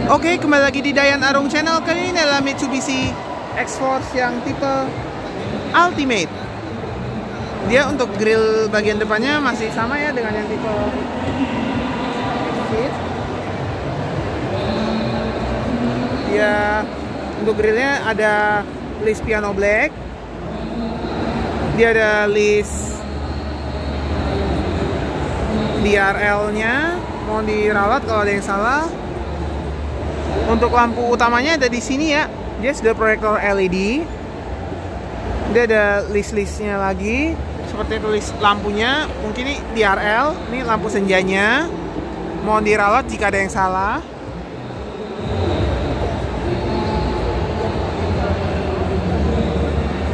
Oke, kembali lagi di Dayan Arung Channel. Kali ini adalah Mitsubishi X-Force yang tipe Ultimate. Dia untuk grill bagian depannya masih sama ya dengan yang tipe Fit. Dia untuk grillnya ada list piano black. Dia ada list DRL-nya, mau diralat kalau ada yang salah. Untuk lampu utamanya ada di sini ya. Dia sudah proyektor LED. Dia ada list-listnya lagi. Seperti tulis lampunya. Mungkin ini DRL. Ini lampu senjanya. Mohon diralat jika ada yang salah.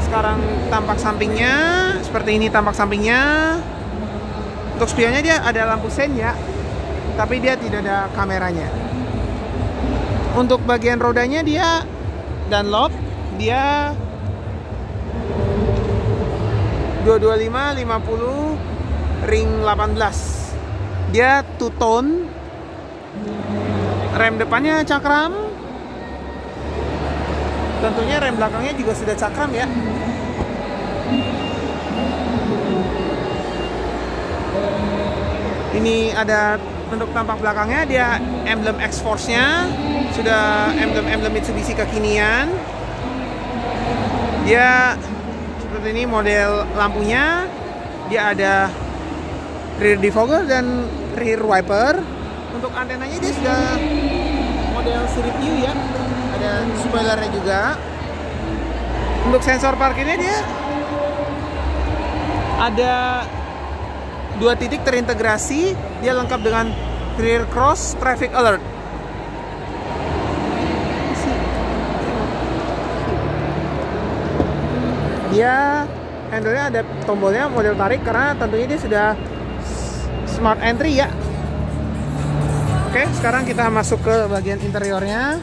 Sekarang tampak sampingnya. Seperti ini tampak sampingnya. Untuk spionnya dia ada lampu sen ya. Tapi dia tidak ada kameranya. Untuk bagian rodanya dia Dunlop, dia 225 50 ring 18. Dia two-tone. Rem depannya cakram. Tentunya rem belakangnya juga sudah cakram ya. Ini ada untuk tampak belakangnya, dia emblem X-Force-nya sudah emblem Mitsubishi kekinian. Dia seperti ini model lampunya. Dia ada rear defogger dan rear wiper. Untuk antenanya dia sudah model street view ya. Ada spoilernya juga. Untuk sensor parkirnya dia ada 2 titik terintegrasi. Dia lengkap dengan rear cross traffic alert. Dia handle-nya ada tombolnya model tarik karena tentunya dia sudah smart entry ya. Oke, sekarang kita masuk ke bagian interiornya.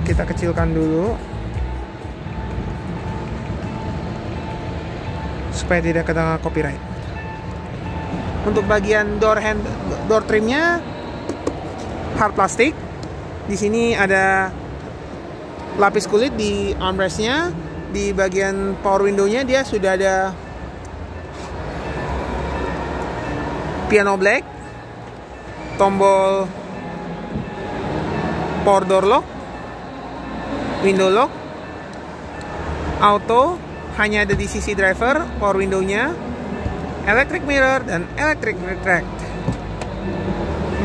Kita kecilkan dulu supaya tidak kena copyright. Untuk bagian door trimnya hard plastik. Di sini ada lapis kulit di armrestnya. Di bagian power window-nya dia sudah ada piano black, tombol power door lock, window lock, auto hanya ada di sisi driver, power window-nya, electric mirror dan electric retract.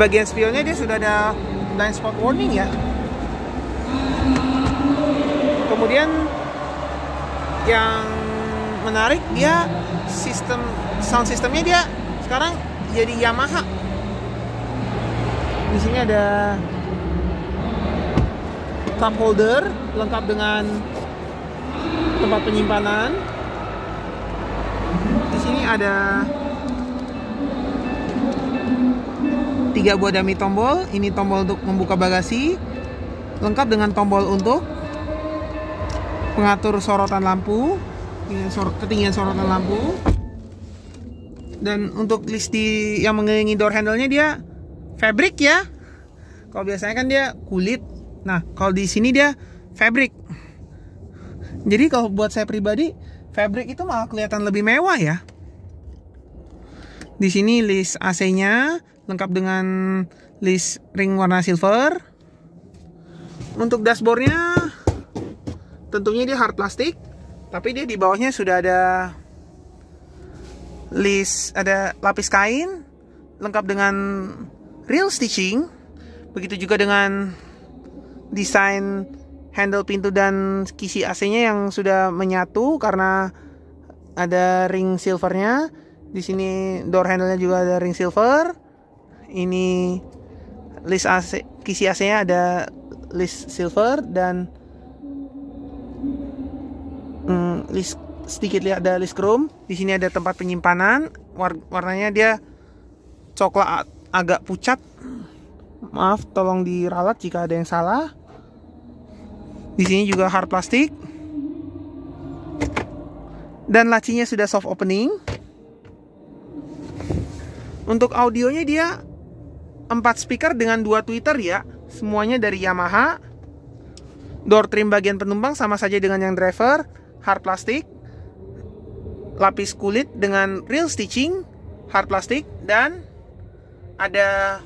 Bagian spionnya dia sudah ada blind spot warning ya. Kemudian yang menarik dia sound systemnya dia sekarang jadi Yamaha. Di sini ada cup holder lengkap dengan tempat penyimpanan. Di sini ada 3 buah dummy tombol. Ini tombol untuk membuka bagasi, lengkap dengan tombol untuk pengatur sorotan lampu, ketinggian sorotan lampu. Dan untuk list yang mengelilingi door handle-nya dia fabric ya. Kalau biasanya kan dia kulit. Nah, kalau di sini dia fabric. Jadi kalau buat saya pribadi, fabric itu malah kelihatan lebih mewah ya. Di sini list AC-nya lengkap dengan list ring warna silver. Untuk dashboardnya tentunya dia hard plastik, tapi dia di bawahnya sudah ada ada lapis kain lengkap dengan real stitching. Begitu juga dengan desain handle pintu dan kisi AC-nya yang sudah menyatu karena ada ring silvernya. Di sini door handle-nya juga ada ring silver. Ini list AC, kisi AC-nya ada list silver dan list sedikit lihat ada list chrome. Di sini ada tempat penyimpanan. Warnanya dia coklat agak pucat. Maaf, tolong diralat jika ada yang salah. Di sini juga hard plastik. Dan lacinya sudah soft opening. Untuk audionya dia 4 speaker dengan 2 tweeter ya. Semuanya dari Yamaha. Door trim bagian penumpang sama saja dengan yang driver, hard plastik. Lapis kulit dengan real stitching, hard plastik, dan ada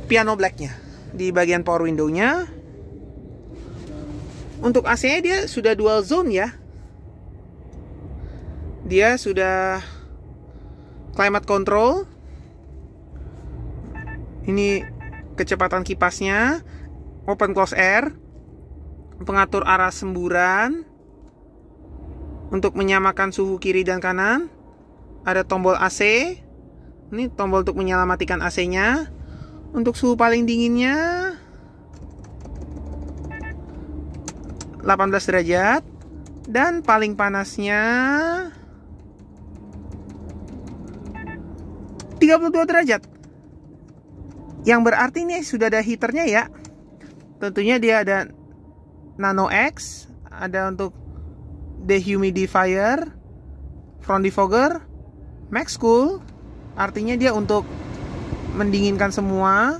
piano blacknya di bagian power window-nya. Untuk AC-nya dia sudah dual zone ya. Dia sudah climate control. Ini kecepatan kipasnya, open close air, pengatur arah semburan untuk menyamakan suhu kiri dan kanan. Ada tombol AC. Ini tombol untuk menyala-matikan AC-nya. Untuk suhu paling dinginnya 18 derajat, dan paling panasnya 32 derajat. Yang berarti ini sudah ada heaternya ya. Tentunya dia ada Nano X, ada untuk dehumidifier, front defogger, max cool. Artinya dia untuk mendinginkan semua.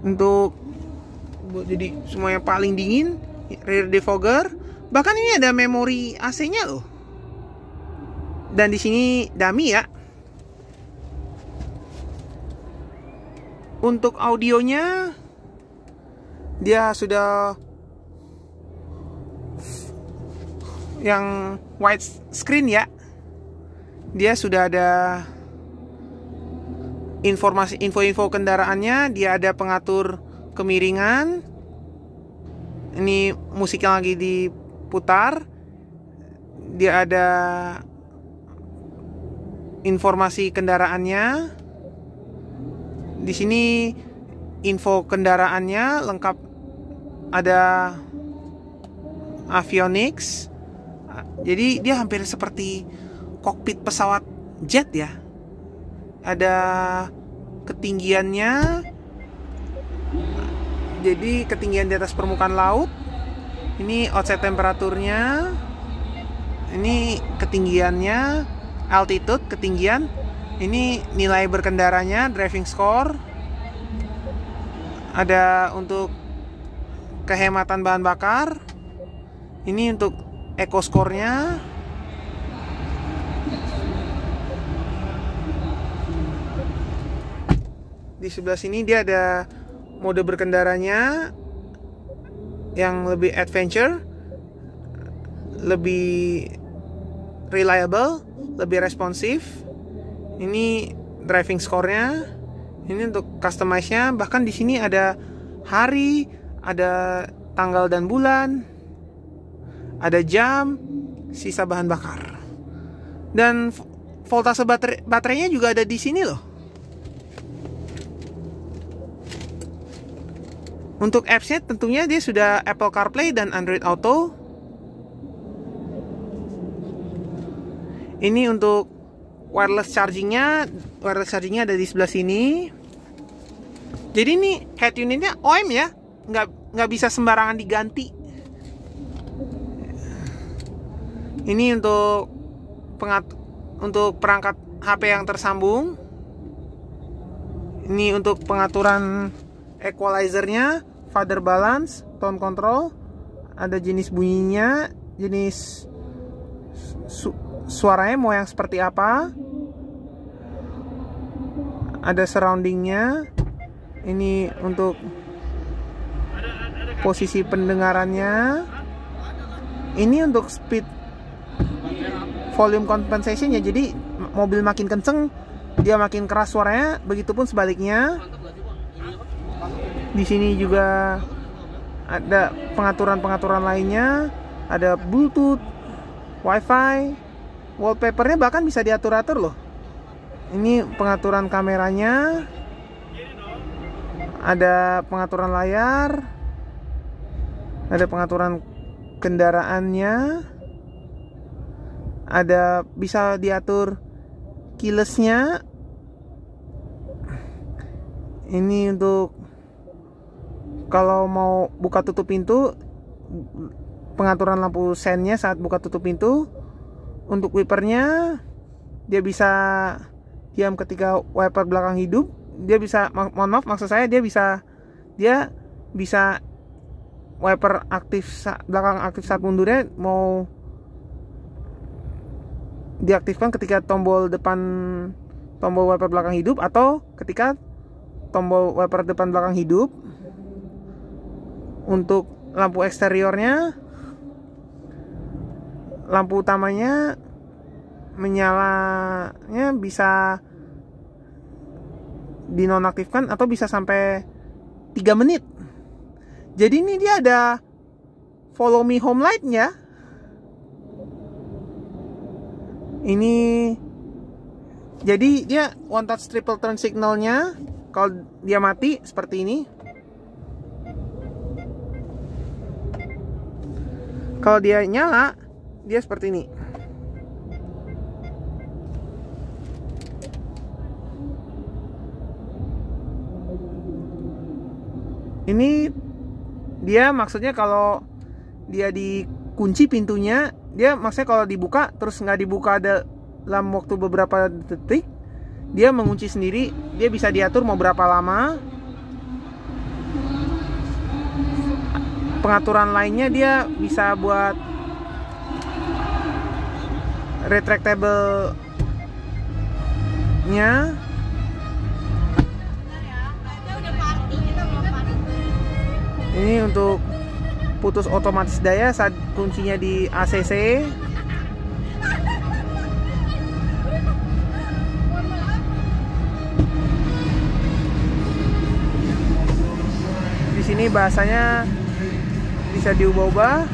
Untuk jadi semuanya paling dingin. Rear defogger. Bahkan ini ada memori AC-nya loh. Dan di sini dummy ya. Untuk audionya dia sudah yang wide screen ya. Dia sudah ada info-info kendaraannya. Dia ada pengatur kemiringan. Ini musik yang lagi diputar. Dia ada informasi kendaraannya. Di sini info kendaraannya lengkap, ada avionics. Jadi dia hampir seperti kokpit pesawat jet ya. Ada ketinggiannya. Jadi ketinggian di atas permukaan laut. Ini outside temperaturnya. Ini ketinggiannya, altitude, ketinggian. Ini nilai berkendaranya, driving score. Ada untuk kehematan bahan bakar. Ini untuk eco score-nya. Di sebelah sini dia ada mode berkendaranya yang lebih adventure, lebih reliable, lebih responsif. Ini driving score-nya. Ini untuk customize-nya. Bahkan di sini ada hari, ada tanggal dan bulan, ada jam, sisa bahan bakar. Dan voltase baterainya juga ada di sini loh. Untuk apps-nya tentunya dia sudah Apple CarPlay dan Android Auto. Ini untuk wireless chargingnya ada di sebelah sini. Jadi ini head unitnya OEM ya, nggak bisa sembarangan diganti. Ini untuk perangkat HP yang tersambung. Ini untuk pengaturan equalizernya, father balance, tone control. Ada jenis bunyinya, jenis suaranya mau yang seperti apa. Ada surroundingnya. Ini untuk posisi pendengarannya. Ini untuk speed volume compensation ya. Jadi mobil makin kenceng dia makin keras suaranya. Begitupun sebaliknya. Di sini juga ada pengaturan-pengaturan lainnya. Ada Bluetooth, Wi-Fi, wallpapernya bahkan bisa diatur-atur loh. Ini pengaturan kameranya. Ada pengaturan layar. Ada pengaturan kendaraannya. Ada bisa diatur keyless-nya. Ini untuk kalau mau buka tutup pintu, pengaturan lampu sennya saat buka tutup pintu. Untuk wipernya dia bisa diam ketika wiper belakang hidup. Dia bisa, mohon maaf, maksud saya dia bisa wiper aktif belakang aktif saat mundurnya mau diaktifkan ketika tombol wiper belakang hidup, atau ketika tombol wiper depan belakang hidup. Untuk lampu eksteriornya, lampu utamanya menyalanya bisa dinonaktifkan atau bisa sampai 3 menit. Jadi ini dia ada follow me home light-nya. Ini jadi dia one touch triple turn signalnya. Kalau dia mati seperti ini. Kalau dia nyala, dia seperti ini. Ini dia maksudnya kalau dia dikunci pintunya, dia maksudnya kalau dibuka terus nggak dibuka dalam waktu beberapa detik, dia mengunci sendiri. Dia bisa diatur mau berapa lama. Pengaturan lainnya dia bisa buat retractable nya. Ini untuk putus otomatis daya saat kuncinya di ACC. Di sini bahasanya bisa diubah-ubah.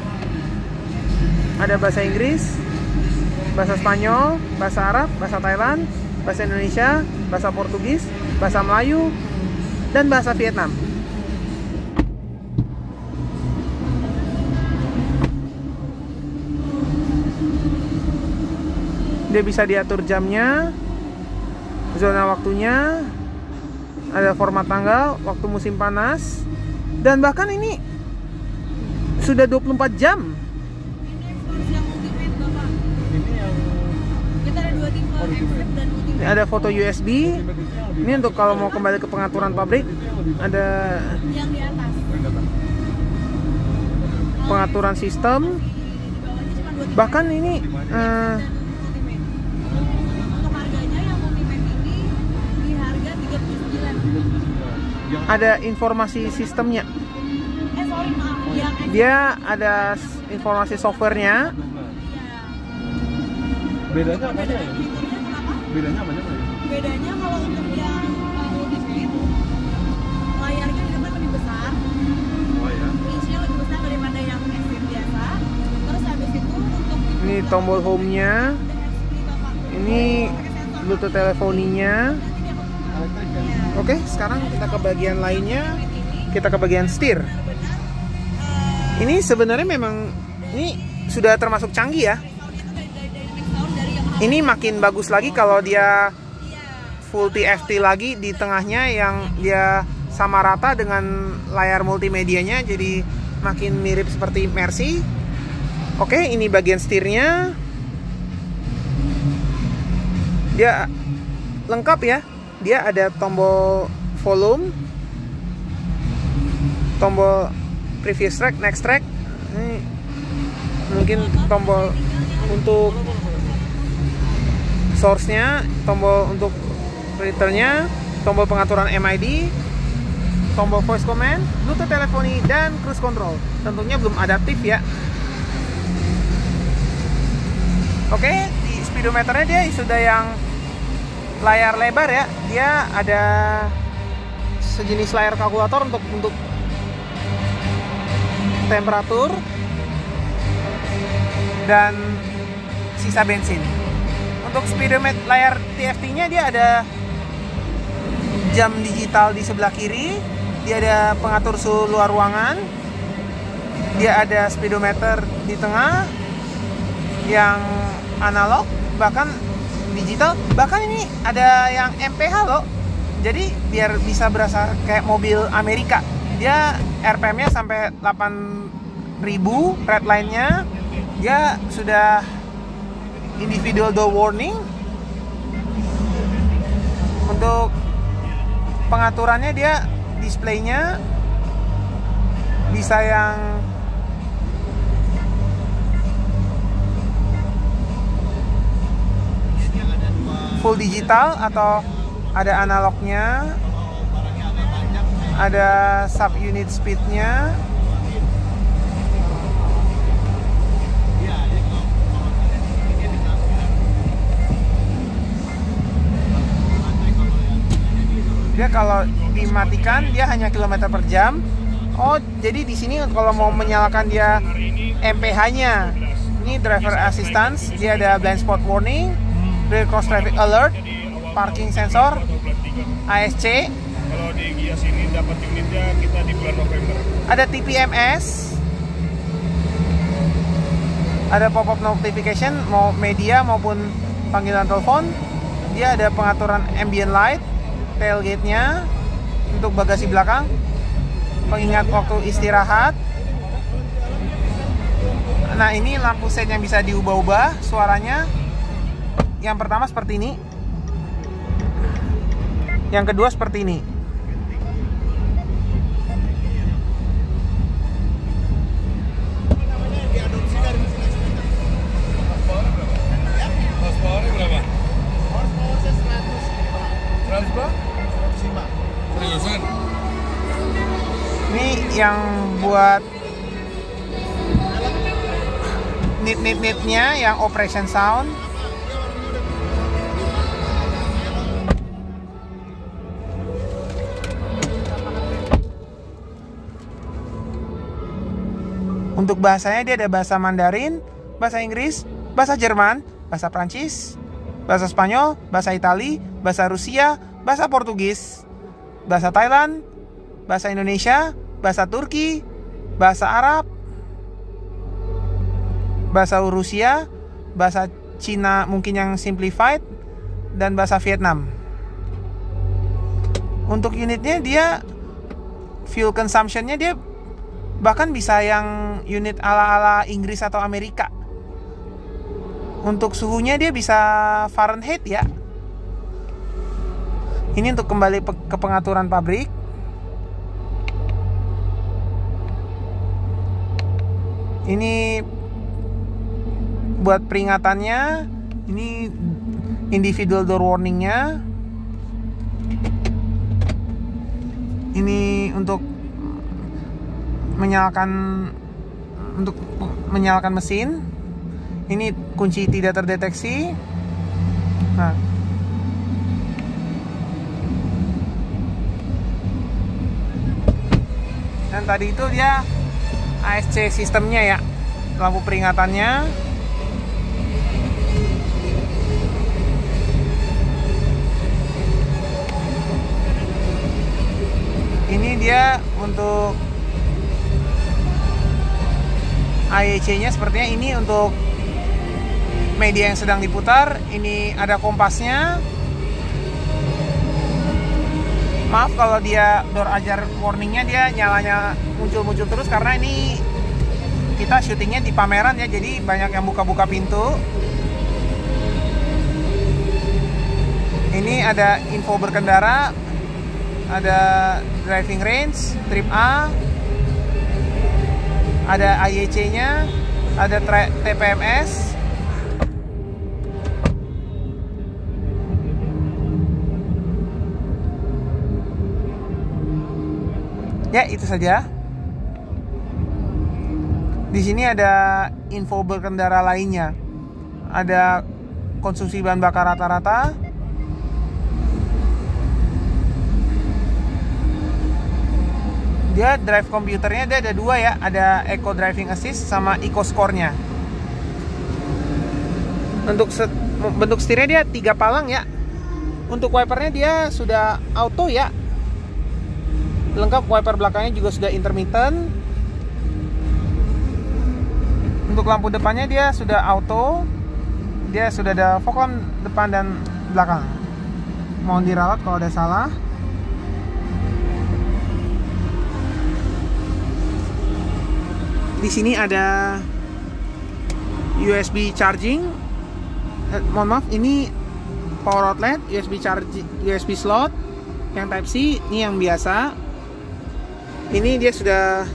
Ada bahasa Inggris, bahasa Spanyol, bahasa Arab, bahasa Thailand, bahasa Indonesia, bahasa Portugis, bahasa Melayu, dan bahasa Vietnam. Dia bisa diatur jamnya, zona waktunya, ada format tanggal, waktu musim panas, dan bahkan ini sudah 24 jam. Ini yang ultimate, Bapak. Ini yang kita ada 2 tipe, extreme dan ultimate. Ini ada foto USB. Ini untuk kalau mau kembali ke pengaturan pabrik, ada yang di atas. Pengaturan sistem. Bahkan ini untuk harganya yang ultimate ini di harga 39. ada informasi sistemnya. Sorry maaf, yang Dia ada informasi softwarenya. Bedanya apa ya? fiturnya kenapa? Bedanya apa ya? Bedanya kalau untuk yang ultimate, layarnya di depan lebih besar, Oh ya. isinya lebih besar daripada yang extreme biasa. Terus habis itu untuk Ini tombol home-nya. Ini Bluetooth telefoninya. Oke, sekarang kita ke bagian lainnya. Kita ke bagian setir. Ini sebenarnya memang ini sudah termasuk canggih ya. Ini makin bagus lagi kalau dia full TFT lagi di tengahnya, yang dia sama rata dengan layar multimedianya, jadi makin mirip seperti Mercy. Oke, ini bagian setirnya. Dia lengkap ya. Dia ada tombol volume, tombol previous track, next track. Ini mungkin tombol untuk source-nya, tombol untuk return-nya, tombol pengaturan MID, tombol voice command, Bluetooth teleponi, dan cruise control. Tentunya belum adaptif ya. Oke, di speedometernya dia sudah yang layar lebar ya. Dia ada sejenis layar kalkulator untuk temperatur dan sisa bensin. Untuk speedometer layar TFT-nya dia ada jam digital di sebelah kiri, dia ada pengatur suhu luar ruangan, dia ada speedometer di tengah yang analog, bahkan digital, bahkan ini ada yang MPH loh. Jadi biar bisa berasa kayak mobil Amerika. Dia RPM-nya sampai 8.000, red line-nya dia sudah individual door warning, Untuk pengaturannya dia displaynya bisa yang full digital atau ada analognya, ada sub unit speednya. Dia kalau dimatikan dia hanya kilometer per jam. Oh, jadi di sini kalau mau menyalakan dia MPH-nya, ini driver assistance, dia ada blind spot warning, rear cross traffic alert, parking sensor, ASC. Kalau di Gias ini dapat unitnya kita di bulan November. Ada TPMS, ada pop-up notification, mau media maupun panggilan telepon. Dia ada pengaturan ambient light, tailgate-nya untuk bagasi belakang, pengingat waktu istirahat. Nah, ini lampu set yang bisa diubah-ubah suaranya. Yang pertama seperti ini, yang kedua seperti ini. Horsepower berapa? Horsepower 100. 105. Seriusan? Ini yang buat nit-nit-nitnya yang operation sound. Untuk bahasanya dia ada bahasa Mandarin, bahasa Inggris, bahasa Jerman, bahasa Prancis, bahasa Spanyol, bahasa Itali, bahasa Rusia, bahasa Portugis, bahasa Thailand, bahasa Indonesia, bahasa Turki, bahasa Arab, bahasa Rusia, bahasa Cina mungkin yang simplified, dan bahasa Vietnam. Untuk unitnya dia fuel consumption-nya dia bahkan bisa yang unit ala-ala Inggris atau Amerika. Untuk suhunya dia bisa Fahrenheit ya. Ini untuk kembali ke pengaturan pabrik. Ini buat peringatannya. Ini individual door warningnya. Ini untuk menyalakan mesin. Ini kunci tidak terdeteksi. Nah, dan tadi itu dia ASC sistemnya ya, lampu peringatannya. Ini dia untuk AEC-nya sepertinya ini untuk media yang sedang diputar. Ini ada kompasnya. Maaf kalau dia door ajar warningnya dia nyalanya muncul-muncul terus karena ini kita syutingnya di pameran ya, jadi banyak yang buka-buka pintu. Ini ada info berkendara, ada driving range, trip A, ada AYC-nya, ada TPMS. Ya, itu saja. Di sini ada info berkendara lainnya. Ada konsumsi bahan bakar rata-rata. Dia drive komputernya dia ada dua ya, ada Eco Driving Assist sama Eco Score-nya. Untuk bentuk setirnya dia 3 palang ya. Untuk wipernya dia sudah auto ya. Lengkap, wiper belakangnya juga sudah intermittent. Untuk lampu depannya dia sudah auto. Dia sudah ada fog lamp depan dan belakang. Mohon diralat kalau ada salah. Di sini ada USB charging. Mohon maaf, ini power outlet, USB charge, USB slot, yang Type C, ini yang biasa. Ini dia sudah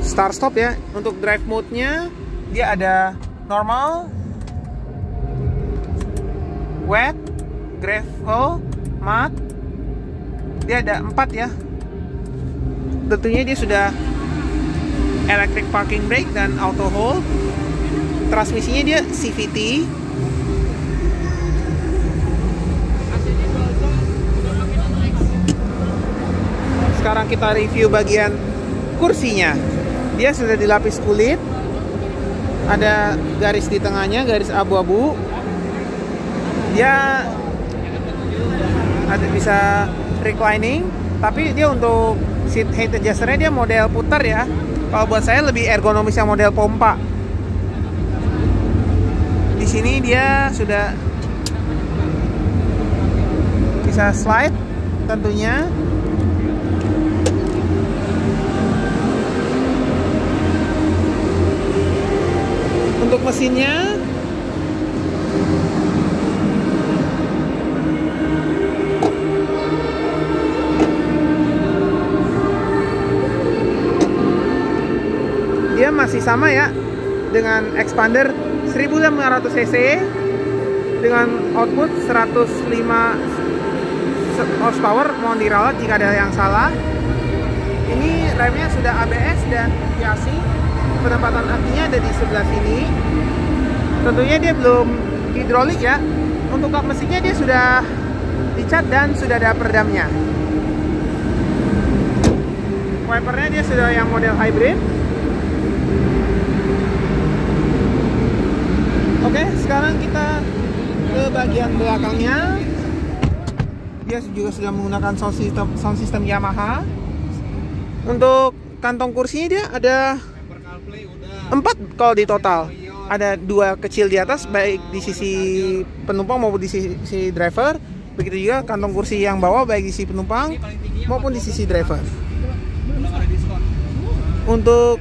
start stop ya. Untuk drive mode-nya dia ada normal, wet, gravel, matte. Dia ada 4 ya. Tentunya dia sudah electric parking brake dan auto hold. Transmisinya dia CVT. Sekarang kita review bagian kursinya. Dia sudah dilapis kulit. Ada garis di tengahnya, garis abu-abu. Dia ada bisa reclining, tapi dia untuk seat height adjusternya dia model putar ya. Kalau buat saya lebih ergonomis yang model pompa. Di sini dia sudah bisa slide tentunya. Untuk mesinnya dia masih sama ya, dengan expander 1500 cc dengan output 105 horsepower. Mohon diralat jika ada yang salah. Ini remnya sudah ABS dan Viasi. Penempatan akinya ada di sebelah sini. Tentunya dia belum hidrolik ya. Untuk kap mesinnya dia sudah dicat dan sudah ada peredamnya. Wipernya dia sudah yang model hybrid. Oke, sekarang kita ke bagian belakangnya. Dia juga sudah menggunakan sound system Yamaha. Untuk kantong kursinya dia ada 4 kalau di total. Ada 2 kecil di atas, baik di sisi penumpang maupun di sisi driver. Begitu juga kantong kursi yang bawah, baik di sisi penumpang maupun di sisi driver. Untuk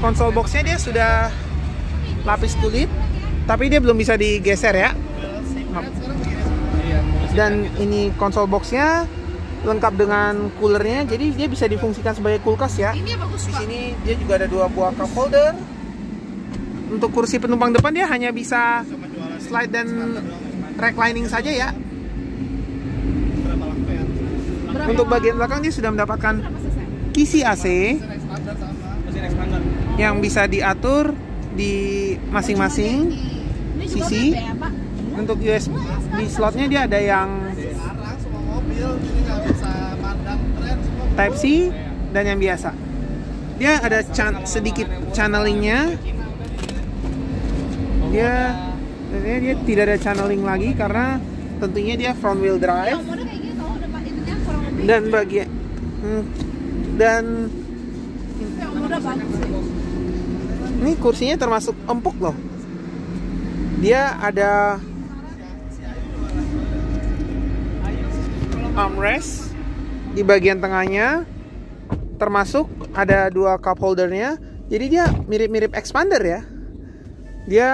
konsol boxnya dia sudah lapis kulit, tapi dia belum bisa digeser ya. Dan ini konsol boxnya lengkap dengan coolernya, jadi dia bisa difungsikan sebagai kulkas ya. Di sini dia juga ada 2 buah cup holder. Untuk kursi penumpang depan dia hanya bisa slide dan reclining saja ya. Untuk bagian belakang dia sudah mendapatkan kisi AC yang bisa diatur di masing-masing sisi. Untuk USB slotnya dia ada yang Type C dan yang biasa. Dia ada sedikit channelingnya. Dia tidak ada channeling lagi karena tentunya dia front wheel drive. Dan ini kursinya termasuk empuk loh. Dia ada armrest di bagian tengahnya, termasuk ada 2 cup holdernya. Jadi dia mirip-mirip expander ya. Dia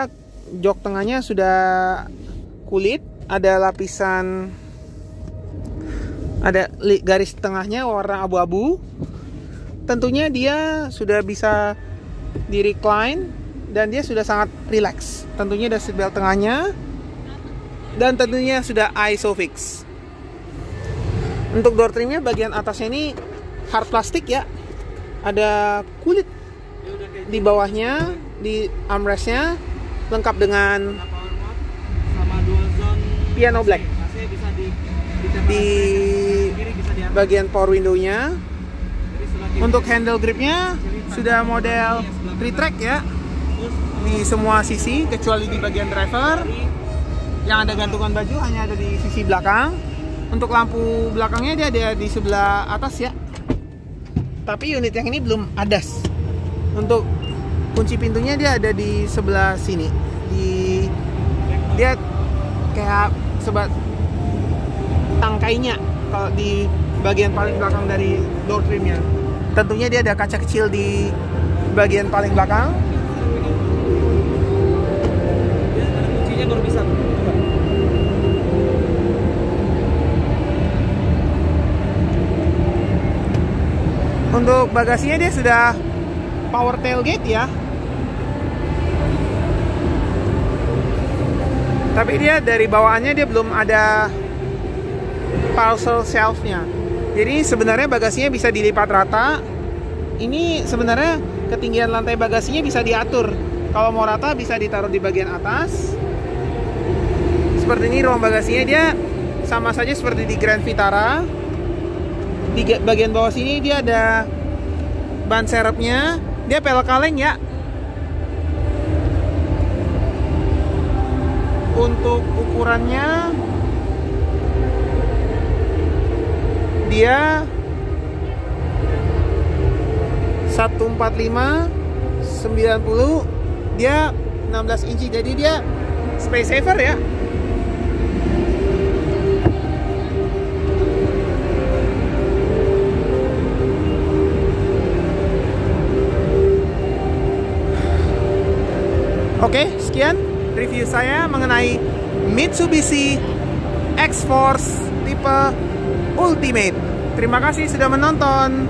jok tengahnya sudah kulit, ada lapisan, ada garis tengahnya warna abu-abu. Tentunya dia sudah bisa di recline dan dia sudah sangat relax. Tentunya ada seatbelt tengahnya dan tentunya sudah ISOFIX. Untuk door trimnya bagian atasnya ini hard plastik ya. Ada kulit di bawahnya, di armrestnya, lengkap dengan piano black. Di bagian power window-nya. Untuk handle gripnya sudah model retract ya, di semua sisi kecuali di bagian driver. Yang ada gantungan baju hanya ada di sisi belakang. Untuk lampu belakangnya dia ada di sebelah atas ya. Tapi unit yang ini belum ADAS. Untuk kunci pintunya dia ada di sebelah sini. Dia kayak sebat tangkainya kalau di bagian paling belakang dari door trimnya. Tentunya dia ada kaca kecil di bagian paling belakang. bagasinya baru bisa buka. Untuk bagasinya dia sudah power tailgate ya. Tapi dia dari bawaannya dia belum ada parcel shelf-nya. Jadi sebenarnya bagasinya bisa dilipat rata. Ini sebenarnya ketinggian lantai bagasinya bisa diatur. Kalau mau rata bisa ditaruh di bagian atas. Seperti ini ruang bagasinya, dia sama saja seperti di Grand Vitara. Di bagian bawah sini dia ada ban serepnya. Dia pelek kaleng ya. Untuk ukurannya dia 145 90, dia 16 inci, jadi dia space saver ya. Oke, sekian review saya mengenai Mitsubishi X-Force tipe Ultimate. Terima kasih sudah menonton.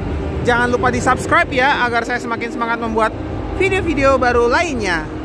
Jangan lupa di subscribe ya, agar saya semakin semangat membuat video-video baru lainnya.